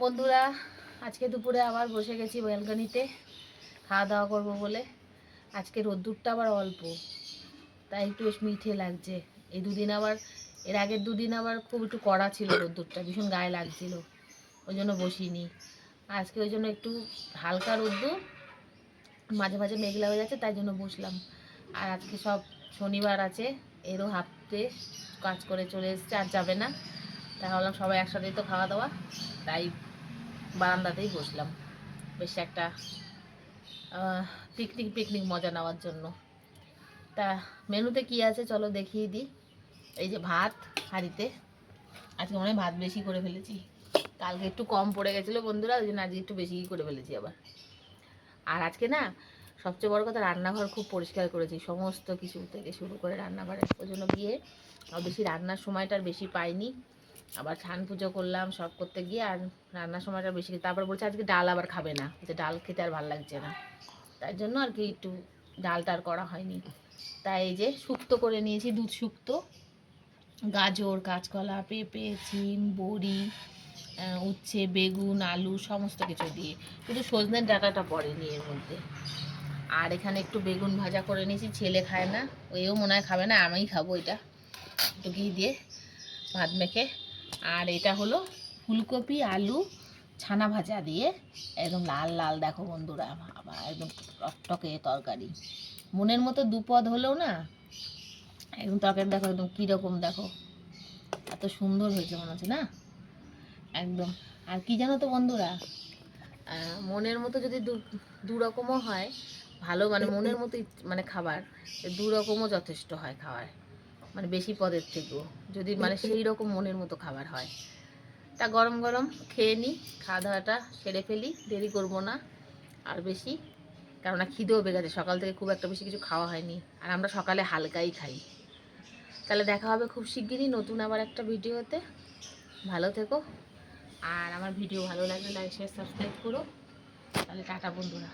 বন্ধুরা, আজকে দুপুরে আবার বসে গেছি ব্যালকনিতে খাওয়া দাওয়া করবো বলে। আজকে রোদ্দুরটা আবার অল্প, তাই একটু বেশ মিঠে লাগছে। এই দুদিন আবার, এর আগের দুদিন আবার খুব একটু কড়া ছিল, রোদ্দুরটা ভীষণ গায়ে লাগছিল, ওই জন্য বসিনি। আজকে ওই জন্য একটু হালকা রোদ্দুর, মাঝে মাঝে মেঘলা হয়ে যাচ্ছে, তাই জন্য বসলাম। আর আজকে সব শনিবার আছে, এরও হাফতে কাজ করে চলে এসছে, আর যাবে না। তাই ভাবলাম সবাই একসাথেই তো খাওয়া দাওয়া, তাই বারান্দাতেই বসলাম বেশ একটা পিকনিক পিকনিক মজা নেওয়ার জন্য। তা মেনুতে কি আছে চলো দেখিয়ে দিই। এই যে ভাত হাঁড়িতে, আজকে মনে হয় ভাত বেশি করে ফেলেছি, কালকে একটু কম পড়ে গেছিলো বন্ধুরা, ওই জন্য আজকে একটু বেশিই করে ফেলেছি আবার। আর আজকে না, সবচেয়ে বড় কথা, রান্নাঘর খুব পরিষ্কার করেছি, সমস্ত কিছু থেকে শুরু করে রান্নাঘরে। ওই জন্য গিয়ে বেশি রান্নার সময়টা আর বেশি পাইনি। আবার ছান পুজো করলাম সব করতে গিয়ে, আর রান্নার সময়টা বেশি। তারপর বলছে আজকে ডাল আবার খাবে না, যে ডাল খেতে আর ভালো লাগছে না, তাই জন্য আর কি একটু ডালটা আর করা হয়নি। তাই এই যে শুক্তো করে নিয়েছি, দুধ শুক্তো, গাজর, কাঁচকলা, পেঁপে, সিম, বড়ি, উচ্ছে, বেগুন, আলু সমস্ত কিছু দিয়ে, শুধু সজনের ডাঁটাটা পড়েনি এর মধ্যে। আর এখানে একটু বেগুন ভাজা করে নিয়েছি, ছেলে খায় না, ওইও মনে হয় খাবে না, আমিই খাবো এটা একটু ঘি দিয়ে ভাত মেখে। আর এটা হলো ফুলকপি আলু ছানা ভাজা দিয়ে, একদম লাল লাল, দেখো বন্ধুরা, আবার একদম টকটকে তরকারি। মনের মতো দুপদ হলেও না, একদম তরকারি দেখো একদম কীরকম, দেখো এত সুন্দর হয়েছে মনে হচ্ছে না একদম। আর কি জানো তো বন্ধুরা, মনের মতো যদি দু রকমও হয় ভালো, মানে মনের মতো মানে খাবার দু রকমও যথেষ্ট হয় খাওয়ার, মানে বেশি পদের থেকেও, যদি মানে সেই রকম মনের মতো খাবার হয়। তা গরম গরম খেয়ে নিই, খাওয়া দাওয়াটা সেরে ফেলি, দেরি করবো না আর বেশি, কেননা খিদেও বেড়েছে, সকাল থেকে খুব একটা বেশি কিছু খাওয়া হয়নি, আর আমরা সকালে হালকাই খাই। তাহলে দেখা হবে খুব শিগগিরই নতুন আবার একটা ভিডিওতে। ভালো থেকো, আর আমার ভিডিও ভালো লাগলে লাইক শেয়ার সাবস্ক্রাইব করো। তাহলে টাটা বন্ধুরা।